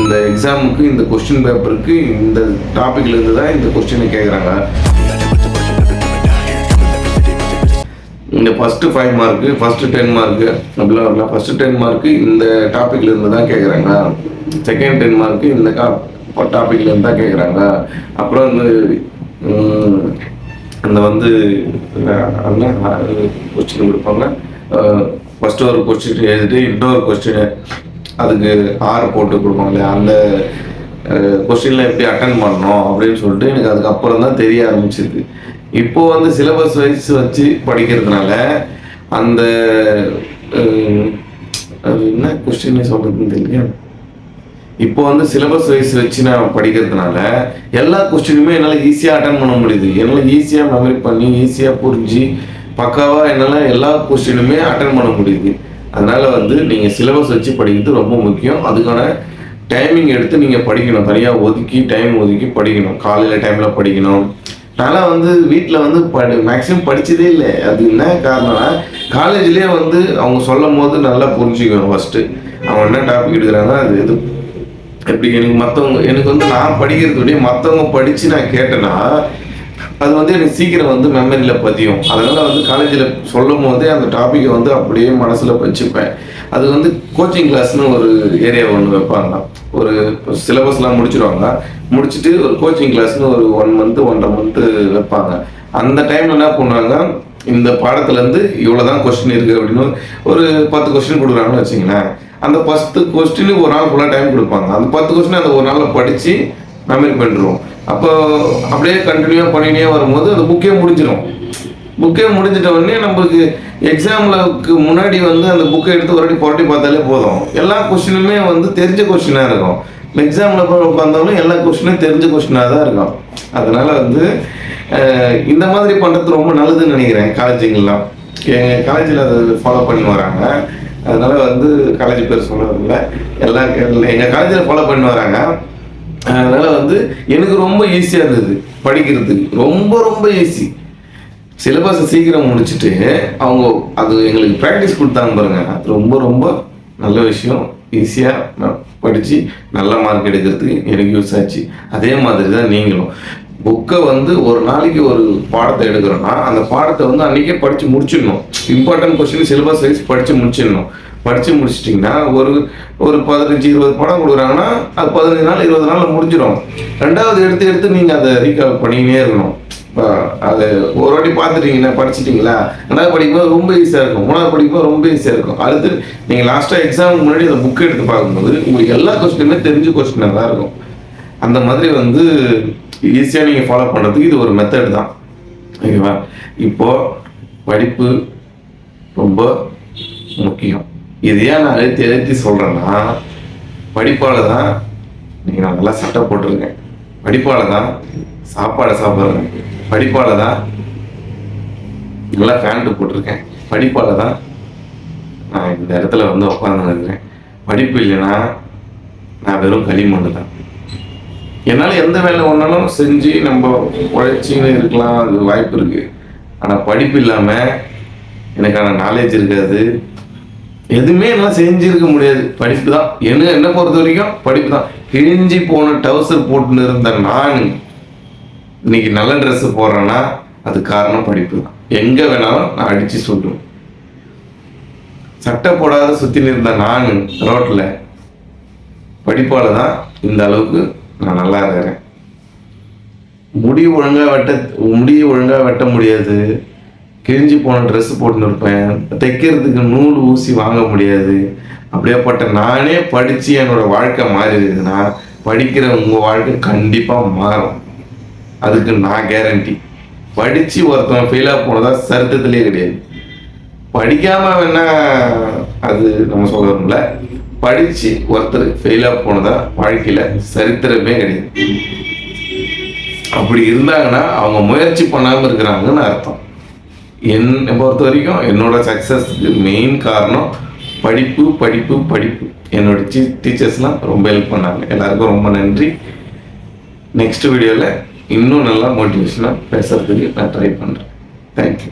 இந்த எக்ஸாமுக்கு இந்த கொஸ்டின் பேப்பருக்கு இந்த டாபிக்லேருந்து தான் இந்த கொஸ்டினை கேட்குறாங்க. இந்த ஃபஸ்ட்டு 5 மார்க்கு, ஃபஸ்ட்டு 10 மார்க்கு அப்படிலாம் வரலாம். ஃபஸ்ட்டு 10 மார்க்கு இந்த டாப்பிக்லேருந்து தான் கேட்குறாங்க. செகண்ட் 10 மார்க்கு இந்த டாப்பிக்லேருந்து தான் கேட்குறாங்க. அப்புறம் அந்த வந்து கொஸ்டின் கொடுப்பாங்க. ஃபஸ்ட்டு ஒரு கொஸ்டின் எழுதிட்டு இன்னொரு கொஸ்டின் அதுக்கு 6 போட்டு கொடுப்பாங்க இல்லையா, அந்த கொஸ்டினில் எப்படி அட்டன் பண்ணணும் அப்படின்னு சொல்லிட்டு எனக்கு அதுக்கப்புறம் தான் தெரிய ஆரம்பிச்சிருக்கு. இப்போது வந்து சிலபஸ் வைஸ் வச்சு படிக்கிறதுனால அந்த என்ன கொஸ்டின் சொல்கிறதுன்னு தெரியல. இப்போ வந்து சிலபஸ் வைஸ் வச்சு நான் படிக்கிறதுனால எல்லா கொஸ்டினுமே என்னால் ஈஸியாக அட்டன் பண்ண முடியுது. என்னால் ஈஸியாக மெமரி பண்ணி ஈஸியாக புரிஞ்சு பக்காவாக என்னால் எல்லா கொஸ்டினுமே அட்டன் பண்ண முடியுது. அதனால் வந்து நீங்கள் சிலபஸ் வச்சு படிக்கிறது ரொம்ப முக்கியம். அதுக்கான டைமிங் எடுத்து நீங்கள் படிக்கணும். தனியாக ஒதுக்கி டைம் ஒதுக்கி படிக்கணும். காலையில் டைமில் படிக்கணும். நான்லாம் வந்து வீட்டில் வந்து மேக்ஸிமம் படித்ததே இல்லை. அது என்ன காரணம்னா காலேஜ்லேயே வந்து அவங்க சொல்லும் போது நல்லா புரிஞ்சுக்கணும். ஃபஸ்ட்டு அவங்க என்ன டாபிக் எடுக்கிறாங்க அது எது எப்படி எனக்கு வந்து நான் படிக்கிறதுடைய மற்றவங்க படித்து நான் கேட்டேன்னா அது வந்து எனக்கு சீக்கிரம் வந்து மெமரியில் பதியும். அதனால் வந்து காலேஜில் சொல்லும் போதே அந்த டாப்பிக்கை வந்து அப்படியே மனசில் வச்சுப்பேன். அது வந்து கோச்சிங் கிளாஸ்னு ஒரு ஏரியா ஒன்று வைப்பாங்க. ஒரு சிலபஸ்லாம் முடிச்சிடுவாங்க. முடிச்சுட்டு ஒரு கோச்சிங் கிளாஸ்னு ஒரு 1 மந்த்து 1.5 மந்த்து வைப்பாங்க. அந்த டைமில் என்ன பண்ணுவாங்க, இந்த பாடத்துலேருந்து இவ்வளோ தான் கொஸ்டின் இருக்குது அப்படின்னு ஒரு 10 கொஸ்டின் கொடுக்குறாங்கன்னு வச்சிங்களேன். அந்த 10 கொஸ்டினுக்கு ஒரு நாள் ஃபுல்லாக டைம் கொடுப்பாங்க. அந்த 10 கொஸ்டின் அந்த ஒரு நாளில் படித்து மெமரி பண்ணிடுவோம். அப்போ அப்படியே கண்டினியூவாக பண்ணினே வரும்போது அது புக்கே முடிஞ்சிடும். புக்கே முடிஞ்சிட்ட உடனே நம்மளுக்கு எக்ஸாமுக்கு முன்னாடி வந்து அந்த புக்கை எடுத்து ஒரு புரட்டி பார்த்தாலே போதும். எல்லா கொஸ்டினுமே வந்து தெரிஞ்ச கொஸ்டினாக இருக்கும். எக்ஸாமில் போய் உட்காந்தாலும் எல்லா கொஸ்டினும் தெரிஞ்ச கொஸ்டினாக தான் இருக்கும். அதனால் வந்து இந்த மாதிரி பண்ணுறது ரொம்ப நல்லதுன்னு நினைக்கிறேன். காலேஜுங்கெல்லாம் எங்கள் காலேஜில் அதை ஃபாலோ பண்ணி வராங்க. அதனால் வந்து காலேஜ் பேர் சொல்கிறதில்ல, எங்கள் காலேஜில் ஃபாலோ பண்ணி வராங்க. அதனால் வந்து எனக்கு ரொம்ப ஈஸியாக இருந்தது படிக்கிறதுக்கு. ரொம்ப ரொம்ப ஈஸி. சிலபஸை சீக்கிரம் முடிச்சுட்டு அவங்க அது எங்களுக்கு ப்ராக்டிஸ் கொடுத்தாங்க பாருங்க. அது ரொம்ப ரொம்ப நல்ல விஷயம். ஈஸியாக படித்து நல்ல மார்க் எடுக்கிறதுக்கு எனக்கு யூஸ் ஆச்சு. அதே மாதிரி தான் நீங்களும் புக்கை வந்து ஒரு நாளைக்கு ஒரு பாடத்தை எடுக்கிறோன்னா அந்த பாடத்தை வந்து அன்றைக்கே படித்து முடிச்சிடணும். இம்பார்ட்டன்ட் கொஸ்டின் சிலபஸ் வைஸ் படித்து முடிச்சிடணும். படித்து முடிச்சிட்டிங்கன்னா ஒரு 15-20 படம் கொடுக்குறாங்கன்னா அது 15 நாள் 20 நாளில் முடிஞ்சிடும். ரெண்டாவது எடுத்து நீங்கள் அதை ரீகால் பண்ணிக்கினே இருக்கணும். அது ஒரு வாட்டி பார்த்துட்டீங்கன்னா படிச்சிட்டிங்களா, ரெண்டாவது படிக்கும்போது ரொம்ப ஈஸியாக இருக்கும். மூணாவது படிக்கும்போது ரொம்ப ஈஸியாக இருக்கும். அடுத்து நீங்கள் லாஸ்ட்டாக எக்ஸாமுக்கு முன்னாடி அந்த புக்கை எடுத்து பார்க்கும்போது உங்களுக்கு எல்லா கொஸ்டினுமே தெரிஞ்ச கொஸ்டினாக தான் இருக்கும். அந்த மாதிரி வந்து ஈஸியாக நீங்கள் ஃபாலோ பண்ணுறதுக்கு இது ஒரு மெத்தட் தான். ஓகேவா? இப்போது படிப்பு ரொம்ப முக்கியம். இது ஏன் நான் அழுத்தி சொல்கிறேன்னா, படிப்பால் தான் நீங்கள் நான் நல்லா சட்டை போட்டிருக்கேன். படிப்பால் தான் சாப்பாடை சாப்பிட்றேன். படிப்பால் தான் நல்லா ஃபேண்ட்டு போட்டிருக்கேன். படிப்பால் தான் நான் இந்த இடத்துல வந்து உட்காந்துருக்கிறேன். படிப்பு இல்லைன்னா நான் வெறும் களிமண் தான். என்னால் எந்த வேலை ஒன்றாலும் செஞ்சு நம்ம உழைச்சின்னு இருக்கலாம், அது வாய்ப்பு இருக்குது. ஆனால் படிப்பு இல்லாமல் எனக்கான நாலேஜ் இருக்காது, எதுவுமே என்னால் செஞ்சிருக்க முடியாது. படிப்பு தான் என்ன பொறுத்த வரைக்கும் படிப்பு தான். கிழிஞ்சி போன டவுசர் போட்டுன்னு இருந்த நான் இன்னைக்கு நல்ல ட்ரெஸ்ஸு போடுறேன்னா அது காரணம் படிப்பு தான். எங்கே வேணாலும் நான் அடித்து சொல்லுவேன். சட்டை போடாத சுற்றின்னு இருந்த நான் ரோட்டில் படிப்பால் தான் இந்த அளவுக்கு நான் நல்லா இருக்கிறேன். முடி ஒழுங்காக வெட்ட முடியாது. கிழிஞ்சி போன ட்ரெஸ்ஸு போட்டுன்னு இருப்பேன். தைக்கிறதுக்கு நூல் ஊசி வாங்க முடியாது. அப்படியேப்பட்ட நானே படித்து என்னோடய வாழ்க்கை மாறி இருக்குதுன்னா படிக்கிற உங்கள் வாழ்க்கை கண்டிப்பாக மாறும். அதுக்கு நான் கேரண்டி. படித்து ஒருத்தன் ஃபெயிலாக போனதா சரித்திரத்திலே கிடையாது. படிக்காமல் வேணா அது நம்ம சொல்கிறோம்ல, படித்து ஒருத்தர் ஃபெயிலாக போனதா வாழ்க்கையில் சரித்திரமே கிடையாது. அப்படி இருந்தாங்கன்னா அவங்க முயற்சி பண்ணாமல் இருக்கிறாங்கன்னு அர்த்தம். என்னை பொறுத்த வரைக்கும் என்னோட சக்ஸஸ்க்கு மெயின் காரணம் படிப்பு. என்னோட டீச்சர்ஸ்லாம் ரொம்ப ஹெல்ப் பண்ணாங்க. எல்லாருக்கும் ரொம்ப நன்றி. நெக்ஸ்ட் வீடியோவில் இன்னும் நல்லா மோட்டிவேஷனாக பேசுறதுக்கு நான் ட்ரை பண்ணுறேன். தேங்க்யூ.